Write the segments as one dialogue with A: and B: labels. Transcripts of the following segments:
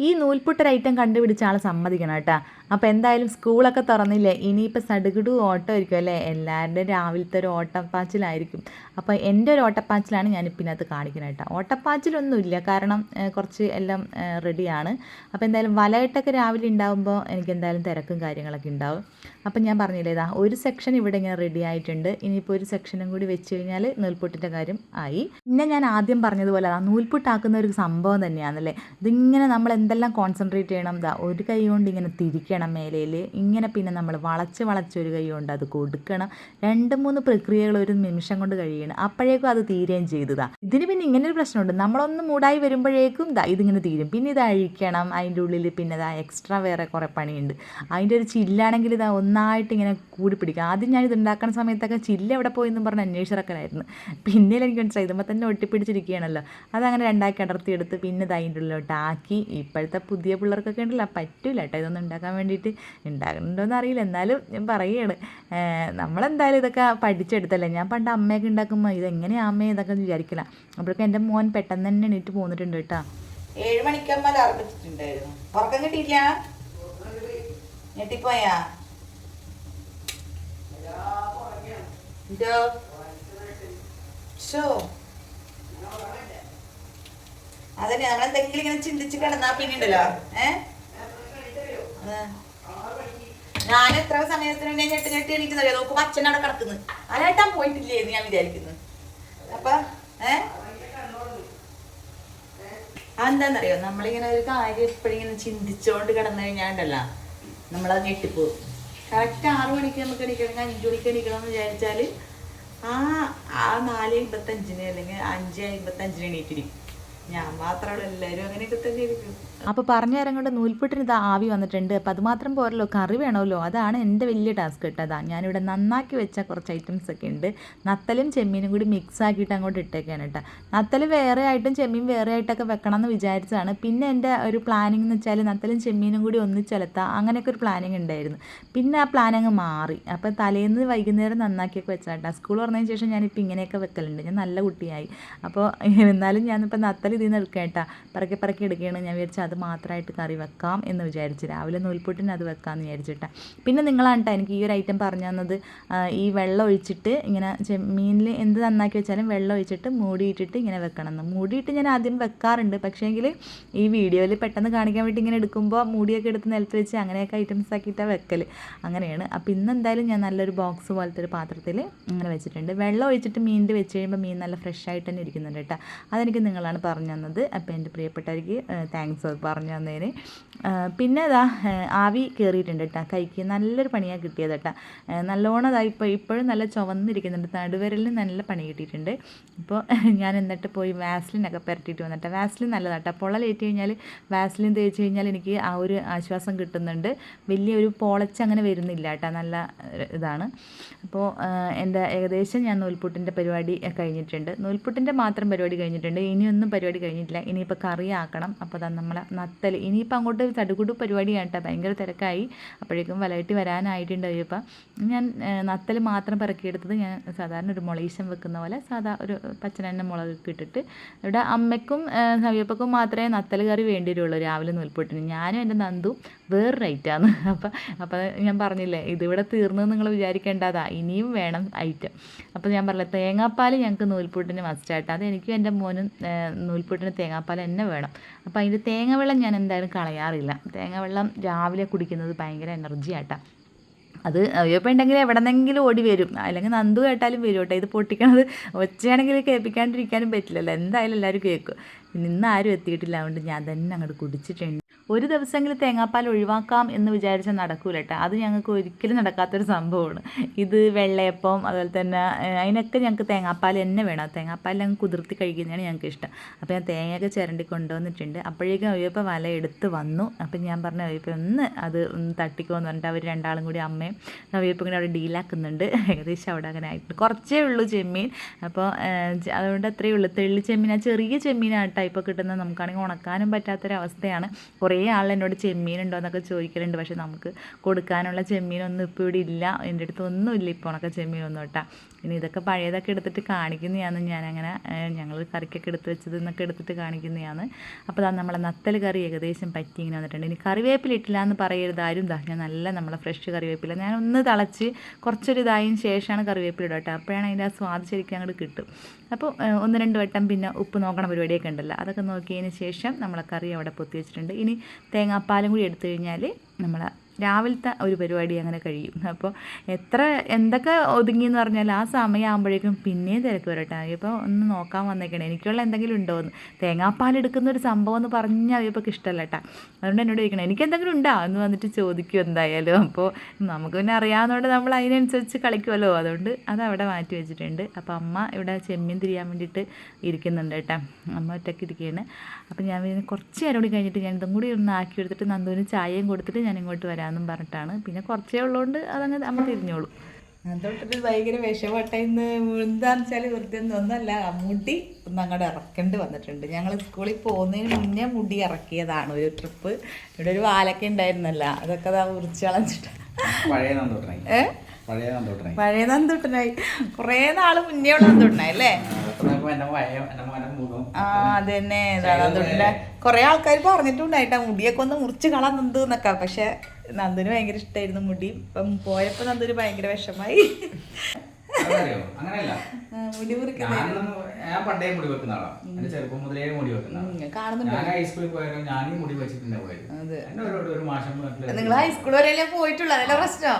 A: ഈ നൂൽപുട്ടൊരു ഐറ്റം കണ്ടുപിടിച്ച ആൾ സമ്മതിക്കണം കേട്ടോ. അപ്പോൾ എന്തായാലും സ്കൂളൊക്കെ തുറന്നില്ലേ, ഇനിയിപ്പോൾ സടുകുടു ഓട്ടം ആയിരിക്കും അല്ലേ, എല്ലാവരുടെയും രാവിലത്തെ ഒരു ഓട്ടപ്പാച്ചിലായിരിക്കും. അപ്പോൾ എൻ്റെ ഒരു ഓട്ടപ്പാച്ചിലാണ് ഞാനിപ്പോൾ ഇതിനകത്ത് കാണിക്കുന്നത് കേട്ടോ. ഓട്ടപ്പാച്ചിലൊന്നുമില്ല, കാരണം കുറച്ച് എല്ലാം റെഡിയാണ്. അപ്പോൾ എന്തായാലും വലയിട്ടൊക്കെ രാവിലെ ഉണ്ടാകുമ്പോൾ എനിക്ക് എന്തായാലും തിരക്കും കാര്യങ്ങളൊക്കെ ഉണ്ടാവും. അപ്പം ഞാൻ പറഞ്ഞില്ലേ, ഇതാ ഒരു സെക്ഷൻ ഇവിടെ ഇങ്ങനെ റെഡി ആയിട്ടുണ്ട്. ഇനിയിപ്പോൾ ഒരു സെക്ഷനും കൂടി വെച്ച് കഴിഞ്ഞാൽ നൂൽപുട്ടിൻ്റെ കാര്യം ആയി. പിന്നെ ഞാൻ ആദ്യം പറഞ്ഞതുപോലെ ആ നൂൽപുട്ടാക്കുന്ന ഒരു സംഭവം തന്നെയാണല്ലേ. ഇതിങ്ങനെ നമ്മൾ എന്തെല്ലാം കോൺസെൻട്രേറ്റ് ചെയ്യണം. ഇതാ ഒരു കൈ കൊണ്ട് ഇങ്ങനെ തിരിക്കണം മേലയിൽ, ഇങ്ങനെ പിന്നെ നമ്മൾ വളച്ച് ഒരു കൈ കൊണ്ട് അത് കൊടുക്കണം. 2-3 പ്രക്രിയകൾ ഒരു നിമിഷം കൊണ്ട് കഴിയണം. അപ്പോഴേക്കും അത് തീരുകയും ചെയ്തതാ. ഇതിന് പിന്നെ ഇങ്ങനെ ഒരു പ്രശ്നമുണ്ട്, നമ്മളൊന്ന് മൂടായി വരുമ്പോഴേക്കും ഇതിങ്ങനെ തീരും. പിന്നെ ഇത് അഴിക്കണം, അതിൻ്റെ ഉള്ളിൽ പിന്നെ എക്സ്ട്രാ വേറെ കുറേ പണിയുണ്ട്. അതിൻ്റെ ഒരു ചില്ലാണെങ്കിൽ ഒന്നായിട്ട് ഇങ്ങനെ കൂടി പിടിക്കുക. ആദ്യം ഞാൻ ഇത് ഉണ്ടാക്കുന്ന സമയത്തൊക്കെ ചില്ല എവിടെ പോയെന്നും പറഞ്ഞ് അന്വേഷിച്ചിറക്കലായിരുന്നു. പിന്നീട് എനിക്ക് മനസ്സിലായി ഇതുമ്പോൾ തന്നെ ഒട്ടിപ്പിടിച്ചിരിക്കുകയാണല്ലോ. അതങ്ങനെ രണ്ടാക്കി അടർത്തിയെടുത്ത് പിന്നെ അതിൻ്റെ ഉള്ളിലോട്ട് ആക്കി. ഇപ്പോഴത്തെ പുതിയ പിള്ളേർക്കൊക്കെ ഉണ്ടല്ലോ, പറ്റില്ല കേട്ടോ ഇതൊന്നും ഉണ്ടാക്കാൻ വേണ്ടിയിട്ട്. ഉണ്ടാകുന്നുണ്ടോയെന്ന് അറിയില്ല, എന്നാലും ഞാൻ പറയുകയാണ്, നമ്മളെന്തായാലും ഇതൊക്കെ പഠിച്ചെടുത്തല്ലേ. ഞാൻ പണ്ട് അമ്മയൊക്കെ ഉണ്ടാക്കുമ്പോൾ ഇതെങ്ങനെയാണ് അമ്മയെ ഇതൊക്കെ വിചാരിക്കില്ല. അപ്പോഴൊക്കെ എൻ്റെ മോൻ പെട്ടെന്ന് തന്നെ എണീറ്റ് പോന്നിട്ടുണ്ട് കേട്ടോ.
B: 7 മണിക്കമ്മ അർപ്പിച്ചിട്ടുണ്ടായിരുന്നു. ഉറക്കം കിട്ടിയില്ല, ഞെട്ടിപ്പോയാ അതന്നെ. നമ്മളെന്തെങ്കിലും ഇങ്ങനെ ചിന്തിച്ച് കിടന്നാ പിന്നീണ്ടല്ലോ. ഞാൻ എത്ര സമയത്തിന് ഞെട്ടി എണീറ്റ് നോക്കുമ്പോ അച്ഛൻ അവിടെ കിടക്കുന്നു. അതായിട്ടാ പോയിട്ടില്ലേ എന്ന് ഞാൻ വിചാരിക്കുന്നു. അപ്പൊ അതെന്താന്നറിയോ, നമ്മളിങ്ങനെ ഒരു കാര്യം എപ്പോഴും ഇങ്ങനെ ചിന്തിച്ചോണ്ട് കിടന്നു കഴിഞ്ഞാണ്ടല്ലോ നമ്മളത് ഞെട്ടിപ്പോവും. കറക്റ്റ് 6 മണിക്ക് നമുക്ക് എണീക്കണമെങ്കിൽ 5 മണിക്ക് എണീക്കണമെന്ന് വിചാരിച്ചാൽ ആ 4:55 അല്ലെങ്കിൽ 5:55 എണീറ്റിരിക്കും. ഞാൻ മാത്രമല്ല, എല്ലാവരും അങ്ങനെയൊക്കെ തന്നെ ഇരിക്കും.
A: അപ്പോൾ പറഞ്ഞു തരാൻ കൊണ്ട് നൂൽപുട്ടിന് ഇത് ആവി വന്നിട്ടുണ്ട്. അപ്പോൾ അതുമാത്രം പോരല്ലോ, കറി വേണമല്ലോ. അതാണ് എൻ്റെ വലിയ ടാസ്ക് കേട്ടോ. ഞാനിവിടെ നന്നാക്കി വെച്ച കുറച്ച് ഐറ്റംസ് ഒക്കെ ഉണ്ട്. നത്തലും ചെമ്മീനും കൂടി മിക്സ് ആക്കിയിട്ട് അങ്ങോട്ട് ഇട്ടേക്കാണ് കേട്ടോ. നത്തൽ വേറെ ആയിട്ടും ചെമ്മീൻ വേറെ ആയിട്ടൊക്കെ വെക്കണം എന്ന് വിചാരിച്ചതാണ്. പിന്നെ എൻ്റെ ഒരു പ്ലാനിങ് എന്ന് വെച്ചാൽ നത്തലും ചെമ്മീനും കൂടി ഒന്നിച്ചെലുത്താം, അങ്ങനെയൊക്കെ ഒരു പ്ലാനിങ് ഉണ്ടായിരുന്നു. പിന്നെ ആ പ്ലാൻ അങ്ങ് മാറി. അപ്പോൾ തലേന്ന് വൈകുന്നേരം നന്നാക്കിയൊക്കെ വെച്ചാൽ കേട്ടോ. സ്കൂൾ തുറന്നതിന് ശേഷം ഞാനിപ്പോൾ ഇങ്ങനെയൊക്കെ വെക്കലുണ്ട്. ഞാൻ നല്ല കുട്ടിയായി. അപ്പോൾ എന്നാലും ഞാനിപ്പോൾ നത്തൽ ഇതിൽ നിന്ന് എടുക്കാം കേട്ടോ. പറക്കി എടുക്കുകയാണ്. ഞാൻ വിചാരിച്ചാൽ അത് മാത്രമായിട്ട് കറി വെക്കാം എന്ന് വിചാരിച്ചു. രാവിലെ നൂൽപുട്ടിന് അത് വെക്കാമെന്ന് വിചാരിച്ചിട്ടാ. പിന്നെ നിങ്ങളാണ് കേട്ടോ എനിക്ക് ഈ ഒരു ഐറ്റം പറഞ്ഞു തന്നത്. ഈ വെള്ളം ഒഴിച്ചിട്ട് ഇങ്ങനെ ചെമ്മീനിൽ എന്ത് നന്നാക്കി വെച്ചാലും വെള്ളം ഒഴിച്ചിട്ട് മൂടിയിട്ടിട്ട് ഇങ്ങനെ വെക്കണം എന്ന്. മൂടിയിട്ട് ഞാൻ ആദ്യം വെക്കാറുണ്ട്, പക്ഷേങ്കിൽ ഈ വീഡിയോയിൽ പെട്ടെന്ന് കാണിക്കാൻ വേണ്ടി ഇങ്ങനെ എടുക്കുമ്പോൾ മൂടിയൊക്കെ എടുത്ത് നിലത്ത് വെച്ച് അങ്ങനെയൊക്കെ ഐറ്റംസ് ആക്കിയിട്ടാണ് വെക്കൽ. അങ്ങനെയാണ്. അപ്പോൾ ഇന്ന് എന്തായാലും ഞാൻ നല്ലൊരു ബോക്സ് പോലത്തെ ഒരു പാത്രത്തിൽ ഇങ്ങനെ വെച്ചിട്ടുണ്ട്. വെള്ളം ഒഴിച്ചിട്ട് മീനിൽ വെച്ച് കഴിയുമ്പോൾ മീൻ നല്ല ഫ്രഷ് ആയിട്ട് തന്നെ ഇരിക്കുന്നുണ്ട് കേട്ടോ. അതെനിക്ക് നിങ്ങളാണ് പറഞ്ഞു തന്നത്. അപ്പോൾ എൻ്റെ പ്രിയപ്പെട്ടവർക്ക് താങ്ക്സ് പറഞ്ഞു തന്നതിന്. പിന്നെ ആവി കയറിയിട്ടുണ്ട് കേട്ടോ. കൈക്ക് നല്ലൊരു പണിയാണ് കിട്ടിയത് കേട്ടോ. നല്ലോണം ഇപ്പോഴും നല്ല ചുവന്നിരിക്കുന്നുണ്ട്. നടുവിരലിന് നല്ല പണി കിട്ടിയിട്ടുണ്ട്. ഇപ്പോൾ ഞാൻ എന്നിട്ട് പോയി വാസ്ലിനൊക്കെ പുരട്ടിയിട്ട് വന്നിട്ട്. വാസ്ലിൻ നല്ലതാട്ടോ. പൊള്ളലേറ്റ് കഴിഞ്ഞാൽ വാസ്ലിൻ തേച്ച് കഴിഞ്ഞാൽ എനിക്ക് ആ ഒരു ആശ്വാസം കിട്ടുന്നുണ്ട്. വലിയൊരു പൊളച്ചങ്ങനെ വരുന്നില്ല കേട്ടോ. നല്ല ഇതാണ്. അപ്പോൾ എൻ്റെ ഏകദേശം ഞാൻ നൂൽപുട്ടിൻ്റെ പരിപാടി കഴിഞ്ഞിട്ടുണ്ട്. നൂൽപുട്ടിൻ്റെ മാത്രം പരിപാടി കഴിഞ്ഞിട്ടുണ്ട്. ഇനിയൊന്നും പരിപാടി കഴിഞ്ഞിട്ടില്ല. ഇനിയിപ്പോൾ കറി ആക്കണം. അപ്പോൾ നമ്മളെ നത്തൽ ഇനിയിപ്പോൾ അങ്ങോട്ട് ചടുകുടു പരിപാടിയാണ് കേട്ടോ. ഭയങ്കര തിരക്കായി. അപ്പോഴേക്കും വലയിട്ട് വരാനായിട്ടുണ്ടായി. ഇപ്പം ഞാൻ നത്തൽ മാത്രം പിറക്കിയെടുത്തത് ഞാൻ സാധാരണ ഒരു മുളീശം വെക്കുന്ന പോലെ സാധാ ഒരു പച്ചനെണ്ണ മുളകൊക്കെ ഇട്ടിട്ട്. ഇവിടെ അമ്മയ്ക്കും സവിയപ്പക്കും മാത്രമേ നത്തൽ കറി വേണ്ടി വരുള്ളൂ രാവിലെ നൂൽപുട്ടിന്. ഞാനും എൻ്റെ നന്ദും വേറൊരു ഐറ്റമാണ്. അപ്പോൾ ഞാൻ പറഞ്ഞില്ലേ, ഇതിവിടെ തീർന്നു നിങ്ങൾ വിചാരിക്കേണ്ടതാ, ഇനിയും വേണം ഐറ്റം. അപ്പോൾ ഞാൻ പറഞ്ഞില്ല, തേങ്ങാപ്പാൽ ഞങ്ങൾക്ക് നൂൽപുട്ടിന് മസ്റ്റായിട്ട്. അത് എനിക്കും എൻ്റെ മോനും നൂൽപുട്ടിന് തേങ്ങാപ്പാൽ തന്നെ വേണം. അപ്പോൾ അതിൻ്റെ തേങ്ങാവെള്ളം ഞാൻ എന്തായാലും കളയാറില്ല. തേങ്ങാവെള്ളം രാവിലെ കുടിക്കുന്നത് ഭയങ്കര എനർജി ആട്ടാണ്. അത് അയ്യപ്പം ഉണ്ടെങ്കിൽ എവിടെന്നെങ്കിലും ഓടി വരും, അല്ലെങ്കിൽ നന്ദു കേട്ടാലും വരും കേട്ടോ. ഇത് പൊട്ടിക്കണത് ഒച്ചയാണെങ്കിൽ കേൾപ്പിക്കാണ്ടിരിക്കാനും പറ്റില്ലല്ലോ, എന്തായാലും എല്ലാവരും കേൾക്കും. പിന്നെ ഇന്ന് ആരും എത്തിയിട്ടില്ല, അതുകൊണ്ട് ഞാൻ തന്നെ അങ്ങോട്ട് കുടിച്ചിട്ടുണ്ട്. ഒരു ദിവസമെങ്കിലും തേങ്ങാപ്പാൽ ഒഴിവാക്കാം എന്ന് വിചാരിച്ചാൽ നടക്കൂല കേട്ടോ. അത് ഞങ്ങൾക്ക് ഒരിക്കലും നടക്കാത്തൊരു സംഭവമാണ്. ഇത് വെള്ളയപ്പം അതുപോലെ തന്നെ അതിനൊക്കെ ഞങ്ങൾക്ക് തേങ്ങാപ്പാൽ തന്നെ വേണം. തേങ്ങാപ്പാൽ ഞങ്ങൾ കുതിർത്തി കഴിക്കുന്നതാണ് ഞങ്ങൾക്ക് ഇഷ്ടം. അപ്പോൾ ഞാൻ തേങ്ങയൊക്കെ ചിരണ്ടി കൊണ്ടുവന്നിട്ടുണ്ട്. അപ്പോഴേക്കും ഒയ്യപ്പം വല എടുത്ത് വന്നു. അപ്പം ഞാൻ പറഞ്ഞ ഒയ്യപ്പം ഒന്ന് അത് തട്ടിക്കോന്ന് പറഞ്ഞിട്ട് അവർ രണ്ടാളും കൂടി അമ്മയും ഒയ്യപ്പം കൂടി അവിടെ ഡീലാക്കുന്നുണ്ട്. ഏകദേശം അവിടെ അങ്ങനെ ആയിട്ടുണ്ട്. കുറച്ചേ ഉള്ളൂ ചെമ്മീൻ. അപ്പോൾ അതുകൊണ്ട് അത്രയേ ഉള്ളൂ. തെള്ളി ചെമ്മീൻ, ആ ചെറിയ ചെമ്മീനാണ് ടൈപ്പ് കിട്ടുന്നത്. നമുക്കാണെങ്കിൽ ഉണക്കാനും പറ്റാത്തൊരവസ്ഥയാണ്. കുറേ ആൾ എന്നോട് ചെമ്മീനുണ്ടോ എന്നൊക്കെ ചോദിക്കലുണ്ട്. പക്ഷെ നമുക്ക് കൊടുക്കാനുള്ള ചെമ്മീനൊന്നും ഇപ്പോൾ ഇവിടെ ഇല്ല, എൻ്റെ അടുത്ത് ഒന്നുമില്ല ഇപ്പോൾ ഉണക്ക ചെമ്മീനൊന്നും കേട്ടോ. ഇനി ഇതൊക്കെ പഴയതൊക്കെ എടുത്തിട്ട് കാണിക്കുന്നതാണ് ഞാനങ്ങനെ, ഞങ്ങൾ കറിക്കൊക്കെ എടുത്ത് വെച്ചത് എന്നൊക്കെ എടുത്തിട്ട് കാണിക്കുന്നതാണ്. അപ്പോൾ നമ്മളെ നത്തൽ കറി ഏകദേശം പറ്റി ഇങ്ങനെ വന്നിട്ടുണ്ട്. ഇനി കറിവേപ്പില ഇട്ടില്ല എന്ന് പറയരുത് ആരും. ഞാൻ നല്ല നമ്മളെ ഫ്രഷ് കറിവേപ്പില ഞാൻ ഒന്ന് തിളച്ച് കുറച്ചൊരു ഇതായതിന് ശേഷമാണ് കറിവേപ്പില ഇടുക കേട്ടോ. അപ്പോഴാണ് അതിൻ്റെ ആ സ്വാദ് ശരിക്കും അങ്ങോട്ട് കിട്ടും. അപ്പോൾ 1-2 വട്ടം പിന്നെ ഉപ്പ് നോക്കണ പരിപാടിയൊക്കെ ഉണ്ടല്ലോ, അതൊക്കെ നോക്കിയതിന് ശേഷം നമ്മളെ കറി അവിടെ പൊത്തി വെച്ചിട്ടുണ്ട്. ഇനി തേങ്ങാപ്പാലും കൂടി എടുത്തു കഴിഞ്ഞാൽ നമ്മളെ രാവിലത്തെ ഒരു പരിപാടി അങ്ങനെ കഴിയും. അപ്പോൾ എന്തൊക്കെ ഒതുങ്ങിയെന്ന് പറഞ്ഞാൽ ആ സമയമാകുമ്പോഴേക്കും പിന്നെയും തിരക്ക് വരട്ടെ. ഇപ്പോൾ ഒന്ന് നോക്കാൻ വന്നേക്കണേ എനിക്കുള്ള എന്തെങ്കിലും ഉണ്ടോ എന്ന്. തേങ്ങാപ്പാൽ എടുക്കുന്ന ഒരു സംഭവം എന്ന് പറഞ്ഞാൽ ഇപ്പോൾ ഇഷ്ടമല്ല കേട്ടോ. അതുകൊണ്ട് എന്നോട് ചോദിക്കണം എനിക്ക് എന്തെങ്കിലും ഉണ്ടോ എന്ന് വന്നിട്ട് ചോദിക്കും എന്തായാലും. അപ്പോൾ നമുക്ക് പിന്നെ അറിയാവുന്നതുകൊണ്ട് നമ്മൾ അതിനനുസരിച്ച് കളിക്കുമല്ലോ, അതുകൊണ്ട് അതവിടെ മാറ്റി വെച്ചിട്ടുണ്ട്. അപ്പോൾ അമ്മ ഇവിടെ ചെമ്മീൻ തിരിയാൻ വേണ്ടിയിട്ട് ഇരിക്കുന്നുണ്ട് കേട്ടോ. അമ്മ ഒറ്റയ്ക്ക് ഇരിക്കുകയാണ്. അപ്പോൾ ഞാൻ പിന്നെ കുറച്ച് നേരം കൂടി കഴിഞ്ഞിട്ട് ഞാൻ ഇതും കൂടി ഒന്ന് ആക്കി എടുത്തിട്ട് നന്ദുവിന് ചായയും കൊടുത്തിട്ട് ഞാൻ ഇങ്ങോട്ട് വരാമെന്നും പറഞ്ഞിട്ടാണ്. പിന്നെ കുറച്ചേ ഉള്ളതുകൊണ്ട് അതങ്ങ് അമ്മ തിരിഞ്ഞോളൂ.
B: അതുകൊണ്ടൊരു ഭയങ്കര വിഷമട്ട ഇന്ന്. എന്താണെന്ന് വെച്ചാൽ വെറുതെ ഒന്നല്ല, മുടി ഒന്ന് അങ്ങോട്ട് ഇറക്കേണ്ടി വന്നിട്ടുണ്ട്. ഞങ്ങൾ സ്കൂളിൽ പോകുന്നതിന് മുന്നേ മുടി ഇറക്കിയതാണ് ഒരു ട്രിപ്പ്. ഇവിടെ ഒരു വാലൊക്കെ ഉണ്ടായിരുന്നല്ല, അതൊക്കെ ഉറിച്ച് കളഞ്ഞിട്ട് പഴയ നന്ദൂട്ടനായി കുറേ നാള് മുന്നേ ഉള്ള നന്ദൂട്ടനായി അല്ലേ? ആ അത് തന്നെ നന്ദൂട്ടൻ്റെ കുറേ ആൾക്കാർ പറഞ്ഞിട്ടുണ്ടായിട്ടാ മുടിയൊക്കെ ഒന്ന് മുറിച്ച് കളാൻ നന്ദു എന്നൊക്കെ. പക്ഷെ നന്ദുന് ഭയങ്കര ഇഷ്ടമായിരുന്നു മുടി. ഇപ്പം പോയപ്പോ നന്ദുന് ഭയങ്കര വിഷമായി. മുടി നിങ്ങൾ ഹൈസ്കൂൾ വരെയല്ലേ പോയിട്ടുള്ളൂ, അതല്ലേ പ്രശ്നം.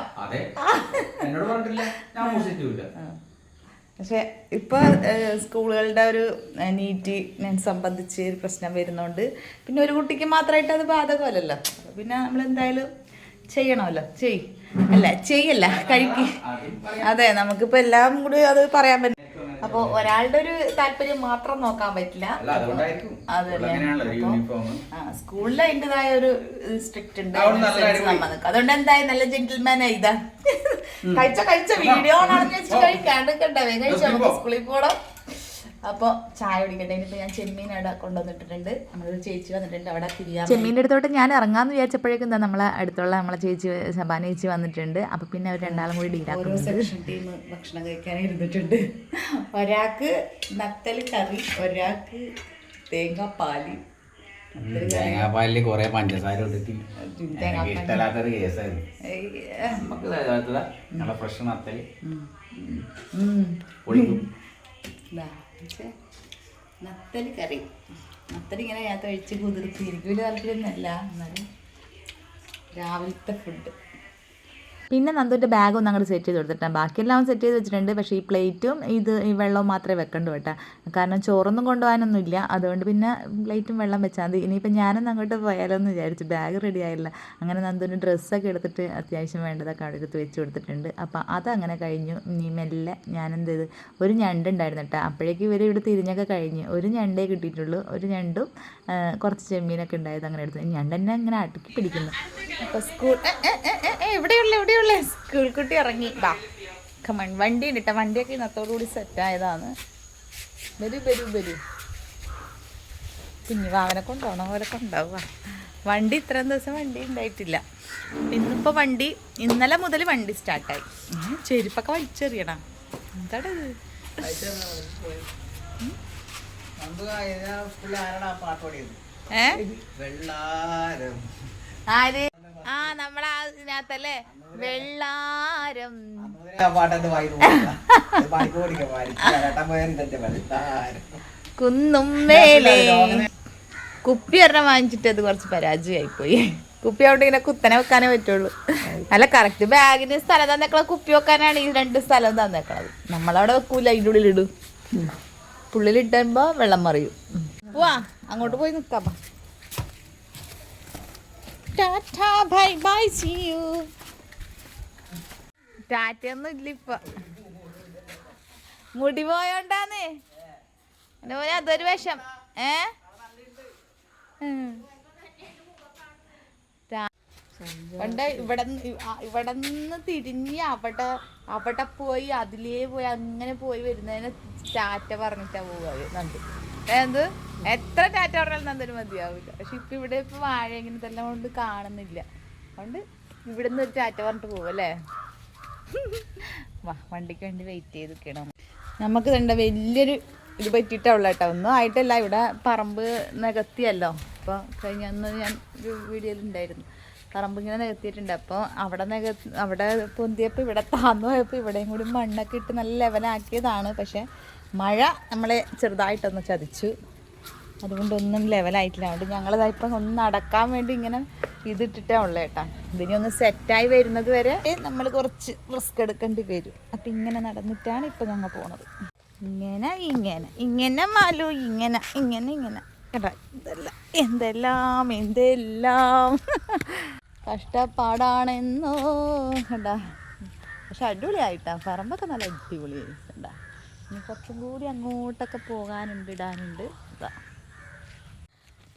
B: പക്ഷെ ഇപ്പൊ സ്കൂളുകളുടെ ഒരു നീറ്റ് സംബന്ധിച്ച് ഒരു പ്രശ്നം വരുന്നോണ്ട് പിന്നെ ഒരു കുട്ടിക്ക് മാത്രമായിട്ട് അത് ബാധകമല്ലല്ലോ. പിന്നെ നമ്മൾ എന്തായാലും ചെയ്യണമല്ലോ. ചെയ്യല്ല കഴിക്ക്. അതെ, നമുക്കിപ്പോൾ എല്ലാം കൂടി അത് പറയാൻ പറ്റും. അപ്പോൾ ഒരാളുടെ ഒരു താല്പര്യം മാത്രം നോക്കാൻ പറ്റില്ല. അതല്ലേ, സ്കൂളിൽ അതിൻ്റെതായ ഒരു സ്ട്രിക്റ്റ് ഉണ്ട്. അതുകൊണ്ട് എന്തായാലും നല്ല ജെന്റിൽമാൻ ഇതാ കഴിച്ച വീഡിയോ ആണെന്ന് വെച്ചിട്ട് കഴിക്കാണ്ടേ കഴിച്ചു നമുക്ക് സ്കൂളിൽ പോകണം. അപ്പോൾ ചായ കുടിക്കട്ടെ. ഇനിയിപ്പോൾ ഞാൻ ചെമ്മീൻ അവിടെ കൊണ്ടുവന്നിട്ടുണ്ട്. നമ്മളൊരു ചേച്ചി വന്നിട്ടുണ്ട്, അവിടെ തിരിയാൻ
A: ചെമ്മീൻ്റെ അടുത്തോട്ട് ഞാൻ ഇറങ്ങാമെന്ന് വിചാരിച്ചപ്പോഴേക്കും എന്താ നമ്മളെ അടുത്തുള്ള നമ്മളെ ചേച്ചി ശബാന ചേച്ചി വന്നിട്ടുണ്ട്. അപ്പോൾ പിന്നെ അവർ രണ്ടാളും കൂടി
B: ഓരോ സെക്ഷൻ ടീം ഭക്ഷണം കഴിക്കാനായി ഇരുന്നിട്ടുണ്ട്. ഒരാൾക്ക് നത്തല് കറി, ഒരാൾക്ക് തേങ്ങാപ്പാല്.
C: തേങ്ങാപ്പാലില് കുറെ പഞ്ചസാര ഇഷ്ടമില്ലാത്തൊരു കേസായിരുന്നു. നല്ല ഫ്രഷ് നത്തല്
B: നത്തല് കറി. നത്തലിങ്ങനെ ഞാൻ കഴിച്ച് കുതിർത്തി എനിക്ക് വലിയ താല്പര്യമൊന്നുമല്ല, എന്നാലും രാവിലത്തെ ഫുഡ്.
A: പിന്നെ നന്ദുവിൻ്റെ ബാഗ് ഒന്ന് അങ്ങോട്ട് സെറ്റ് ചെയ്ത് കൊടുത്തിട്ടാണ്. ബാക്കിയെല്ലാം സെറ്റ് ചെയ്ത് വെച്ചിട്ടുണ്ട്. പക്ഷേ ഈ പ്ലേറ്റും ഈ വെള്ളവും മാത്രമേ വെക്കണ്ടു കേട്ടോ. കാരണം ചോറൊന്നും കൊണ്ടുപോകാനൊന്നുമില്ല, അതുകൊണ്ട് പിന്നെ പ്ലേറ്റും വെള്ളം വെച്ചാൽ മതി. ഇനിയിപ്പോൾ ഞാനൊന്ന് അങ്ങോട്ട് പോയാലോ എന്ന് വിചാരിച്ചു. ബാഗ് റെഡി ആയില്ല. അങ്ങനെ നന്ദുവിന് ഡ്രസ്സൊക്കെ എടുത്തിട്ട് അത്യാവശ്യം വേണ്ടതൊക്കെ അവിടെ എടുത്ത് വെച്ച് കൊടുത്തിട്ടുണ്ട്. അപ്പോൾ അതങ്ങനെ കഴിഞ്ഞു. ഇനി മെല്ലെ ഞാനെന്ത് ചെയ്ത് ഒരു ഞണ്ടുണ്ടായിരുന്നു കേട്ടോ. അപ്പോഴേക്കും ഇവർ ഇവിടെ തിരിഞ്ഞൊക്കെ കഴിഞ്ഞ് ഒരു ഞണ്ടേ കിട്ടിയിട്ടുള്ളൂ. ഒരു ഞണ്ടും കുറച്ച് ചെമ്മീനൊക്കെ ഉണ്ടായത് അങ്ങനെ എടുത്തു. ഞണ്ട് തന്നെ അങ്ങനെ അടുക്കി പിടിക്കുന്നു.
B: അപ്പോൾ സ്കൂൾ എവിടെയുള്ള സ്കൂൾ കുട്ടി ഇറങ്ങി. വണ്ടി ഉണ്ട് കേട്ടോ. വണ്ടിയൊക്കെ ഇന്നത്തോടുകൂടി സെറ്റായതാണ്. വരൂ കുഞ്ഞു വാവനെ കൊണ്ടുപോകണം പോലെ കൊണ്ടുപോവുക. വണ്ടി ഇത്രയും ദിവസം വണ്ടി ഉണ്ടായിട്ടില്ല. ഇന്നിപ്പോൾ ഇന്നലെ മുതൽ വണ്ടി സ്റ്റാർട്ടായി. ചെരുപ്പൊക്കെ വലിച്ചെറിയണം. എന്താണ് ആര്? ആ നമ്മളെ അതിനകത്തല്ലേ വെള്ളാരം. കുന്നും മേലെ കുപ്പി ഒരെണ്ണം വാങ്ങിച്ചിട്ട് അത് കുറച്ച് പരാജയമായിപ്പോയി. കുപ്പി അവിടെ ഇങ്ങനെ കുത്തനെ വെക്കാനേ പറ്റുള്ളൂ. അല്ല കറക്റ്റ് ബാഗിന് സ്ഥലം തന്നേക്കള കുപ്പി വെക്കാനാണ് ഈ 2 സ്ഥലം തന്നേക്കളത്. നമ്മളവിടെ വെക്കൂല, അതിൻ്റെ ഉള്ളിലിടും. പുള്ളിലിട്ടുമ്പോ വെള്ളം മറിയും. പോവാ അങ്ങോട്ട് പോയി നിക്കാം. Tata bye bye see you. ടാറ്റയൊന്നും ഇല്ല ഇപ്പൊ. മുടി പോയോണ്ടാന്ന് അതൊരു വിഷം. പണ്ട് ഇവിടെ നിന്ന് തിരിഞ്ഞ് അവിടെ പോയി അതിലേ പോയി അങ്ങനെ പോയി വരുന്നതിന് ടാറ്റ പറഞ്ഞിട്ടാ പോവുക. എന്ത്
A: എത്ര ടാറ്റ പറഞ്ഞാലും നന്ദന് മതിയാവില്ല. പക്ഷെ ഇപ്പം ഇവിടെ ഇപ്പോൾ വാഴ ഇങ്ങനെ ഇതെല്ലാം കൊണ്ട് കാണുന്നില്ല. അതുകൊണ്ട് ഇവിടെ നിന്ന് ഒരു ടാറ്റ പറഞ്ഞിട്ട് പോകും അല്ലേ. വാ വണ്ടിക്ക് വേണ്ടി വെയിറ്റ് ചെയ്ത് നിൽക്കണം. നമുക്ക് കണ്ട വലിയൊരു ഇത് പറ്റിയിട്ടുള്ള കേട്ടോ, ഒന്നും ആയിട്ടല്ല. ഇവിടെ പറമ്പ് നികത്തിയല്ലോ. അപ്പോൾ കഴിഞ്ഞ അന്ന് ഞാൻ ഒരു വീഡിയോയിലുണ്ടായിരുന്നു, പറമ്പ് ഇങ്ങനെ നികത്തിയിട്ടുണ്ട്. അപ്പോൾ അവിടെ പൊന്തിയപ്പോൾ ഇവിടെ താന്നു പോയപ്പോൾ ഇവിടെയും കൂടി മണ്ണൊക്കെ ഇട്ട് നല്ല ലെവലാക്കിയതാണ്. പക്ഷേ മഴ നമ്മളെ ചെറുതായിട്ടൊന്ന് ചതിച്ചു, അതുകൊണ്ടൊന്നും ലെവലായിട്ടില്ല. അതുകൊണ്ട് ഞങ്ങളിതായിപ്പം ഒന്ന് നടക്കാൻ വേണ്ടി ഇങ്ങനെ ഇതിട്ടിട്ടേ ഉള്ളൂ കേട്ടോ. ഇതിനി ഒന്ന് സെറ്റായി വരുന്നത് വരെ നമ്മൾ കുറച്ച് റിസ്ക് എടുക്കേണ്ടി വരും. അപ്പം ഇങ്ങനെ നടന്നിട്ടാണ് ഇപ്പം ഞങ്ങൾ പോണത്. ഇങ്ങനെ മാലു ഇങ്ങനെ കേട്ടോ. എന്തെല്ലാം കഷ്ടപ്പാടാണെന്നോ കേട്ടാ. പക്ഷെ അടിപൊളിയായിട്ടാ, പറമ്പൊക്കെ നല്ല അടിപൊളിയായി കേട്ടാ. ഇനി കുറച്ചും കൂടി അങ്ങോട്ടൊക്കെ പോകാനുണ്ട്, ഇടാനുണ്ട്.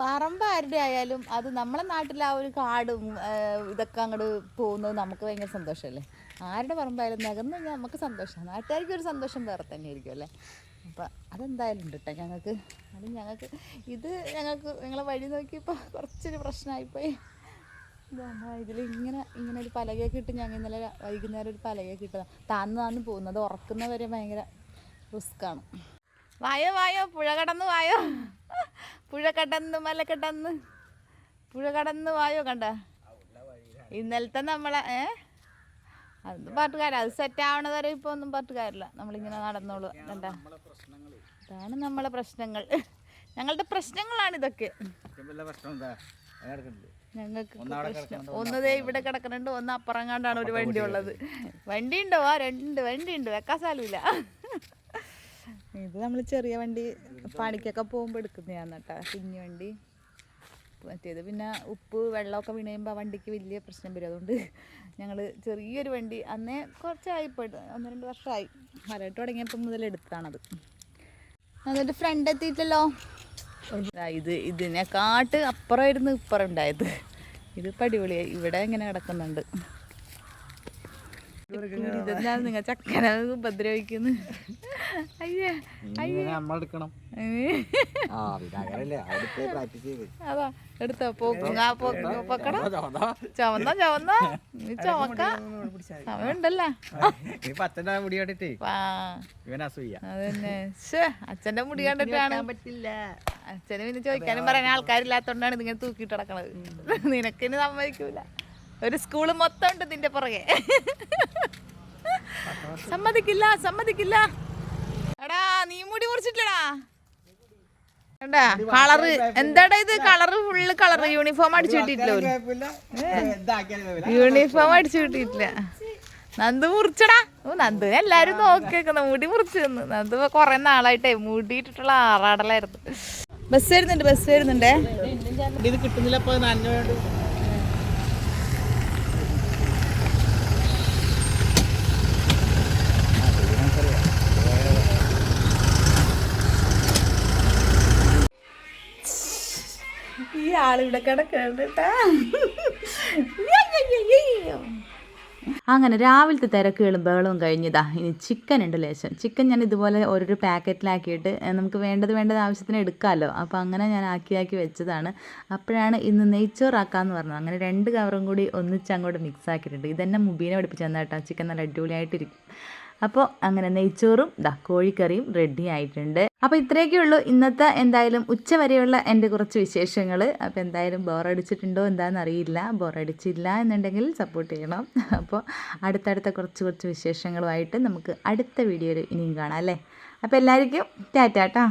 A: പറമ്പ് ആരുടെ ആയാലും അത് നമ്മളെ നാട്ടിൽ ആ ഒരു കാടും ഇതൊക്കെ അങ്ങോട്ട് പോകുന്നത് നമുക്ക് ഭയങ്കര സന്തോഷമല്ലേ. ആരുടെ പറമ്പായാലും നികന്നു കഴിഞ്ഞാൽ നമുക്ക് സന്തോഷമാണ്, നാട്ടുകാർക്ക് ഒരു സന്തോഷം വേറെ തന്നെ ആയിരിക്കും അല്ലേ. അപ്പം അതെന്തായാലും ഉണ്ട് കേട്ടോ ഞങ്ങൾക്ക്. അത് ഞങ്ങളെ വഴി നോക്കിയപ്പോൾ കുറച്ചൊരു പ്രശ്നമായിപ്പോയി. ഇങ്ങനെ ഒരു പലകയൊക്കെ ഇട്ട് ഞങ്ങൾ ഇന്നലെ വൈകുന്നേരം ഒരു പലകയൊക്കെ ഇട്ടതാണ്. താന്ന് പോകുന്നത് ഉറക്കുന്നവരെ ഭയങ്കര റിസ്ക്കാണ്. വായോ പുഴ കടന്ന് വായോ, പുഴ കടന്ന് വായോ. കണ്ട ഇന്നലത്തെ നമ്മളെ അതൊന്നും പാട്ടുകാരില്ല, അത് സെറ്റ് ആവണത് വരെ ഇപ്പോൾ ഒന്നും പാട്ടുകാരില്ല. നമ്മളിങ്ങനെ നടന്നോളൂ. കണ്ട ഇതാണ് നമ്മളെ പ്രശ്നങ്ങൾ, ഞങ്ങളുടെ പ്രശ്നങ്ങളാണ് ഇതൊക്കെ. ഞങ്ങൾക്ക് പ്രശ്നം ഒന്നതേ ഇവിടെ കിടക്കുന്നുണ്ട്, ഒന്ന് അപ്പുറം കണ്ടാണ് ഒരു വണ്ടി ഉള്ളത്. വണ്ടി ഉണ്ടോ? രണ്ട് വണ്ടി ഉണ്ട്, വെക്കാൻ സ്ഥലമില്ല. ഇത് നമ്മൾ ചെറിയ വണ്ടി പണിക്കൊക്കെ പോകുമ്പോൾ എടുക്കുന്നതാണ് കേട്ടോ, കുഞ്ഞു വണ്ടി. മറ്റേത് പിന്നെ ഉപ്പ് വെള്ളമൊക്കെ വീണ് കഴിയുമ്പോൾ വണ്ടിക്ക് വലിയ പ്രശ്നം വരും. അതുകൊണ്ട് ഞങ്ങൾ ചെറിയൊരു വണ്ടി അന്നേ കുറച്ചായി, പോയിട്ട് 1-2 വർഷമായി വരട്ട് തുടങ്ങിയപ്പോൾ മുതൽ എടുത്താണത്. എന്നിട്ട് ഫ്രണ്ട് എത്തിയിട്ടല്ലോ. ഇതിനെക്കാട്ട് അപ്പുറമായിരുന്നു ഇപ്പുറം ഉണ്ടായത്. ഇത് പടിപൊളിയായി, ഇവിടെ ഇങ്ങനെ കിടക്കുന്നുണ്ട്. ഇതെന്താണ് നിങ്ങൾ ചക്കന ഉപദ്രവിക്കുന്നു? അതാ എടുത്തോ പോക്കട ചുമക്ക സമയമുണ്ടല്ലോ. അതന്നെ അച്ഛന്റെ മുടി കണ്ടിട്ടാണ് പറ്റില്ല. അച്ഛന് പിന്നെ ചോദിക്കാനും പറയാൻ ആൾക്കാരില്ലാത്തോണ്ടാണ് ഇതിങ്ങനെ തൂക്കിട്ട് നടക്കണത്. നിനക്കിന് സമ്മതിക്കൂല. ഒരു സ്കൂള് മൊത്തം ഉണ്ട് നിന്റെ പുറകെ. സമ്മതിക്കില്ല. എടാ നീ മുടി മുറിച്ചിട്ടില്ലടാ. എന്താ കളറ്? എന്താടാ ഇത് കളറ്? Full colour. യൂണിഫോം അടിച്ചു കിട്ടിയിട്ടില്ല. നന്ദു മുറിച്ചടാ. നന്ദുനെ എല്ലാരും നോക്കിയേക്കുന്ന മുടി മുറിച്ചു തന്നു. നന്ദു കൊറേ നാളായിട്ടേ മുടിയിട്ടിട്ടുള്ള ആറാടലായിരുന്നു. ബസ് വരുന്നുണ്ടേ. ഇത് കിട്ടുന്നില്ല. ഈ ആളിവിടെ കിടക്കണ്ടാ.
B: അങ്ങനെ രാവിലത്തെ തിരക്കുകളും ബഹളവും കഴിഞ്ഞതാ. ഇനി ചിക്കൻ ഉണ്ട് ലേശം. ചിക്കൻ ഞാൻ ഇതുപോലെ ഓരോരോ പാക്കറ്റിലാക്കിയിട്ട് നമുക്ക് വേണ്ടത് ആവശ്യത്തിന് എടുക്കാമല്ലോ. അപ്പോൾ അങ്ങനെ ഞാൻ ആക്കി വെച്ചതാണ്. അപ്പോഴാണ് ഇന്ന് നെയ്ച്ചോറാക്കാമെന്ന് പറഞ്ഞത്. അങ്ങനെ 2 കവറും കൂടി ഒന്നിച്ചങ്ങോട്ട് മിക്സ് ആക്കിയിട്ടുണ്ട്. ഇതെന്നെ മുബീനെ പഠിപ്പിച്ച് തന്നാ കേട്ടോ. ചിക്കൻ നല്ല അടിപൊളിയായിട്ടിരിക്കും. അപ്പോൾ അങ്ങനെ നെയ്ച്ചോറും കോഴിക്കറിയും റെഡി ആയിട്ടുണ്ട്. അപ്പോൾ ഇത്രയൊക്കെ ഉള്ളൂ ഇന്നത്തെ എന്തായാലും ഉച്ചവരെയുള്ള എൻ്റെ കുറച്ച് വിശേഷങ്ങൾ. അപ്പോൾ എന്തായാലും ബോറടിച്ചിട്ടുണ്ടോ എന്താണെന്ന് അറിയില്ല. ബോറടിച്ചില്ല എന്നുണ്ടെങ്കിൽ സപ്പോർട്ട് ചെയ്യണം. അപ്പോൾ അടുത്തടുത്ത കുറച്ച് വിശേഷങ്ങളുമായിട്ട് നമുക്ക് അടുത്ത വീഡിയോയിൽ ഇനിയും കാണാം അല്ലേ. അപ്പോൾ എല്ലാവർക്കും ടാറ്റാ.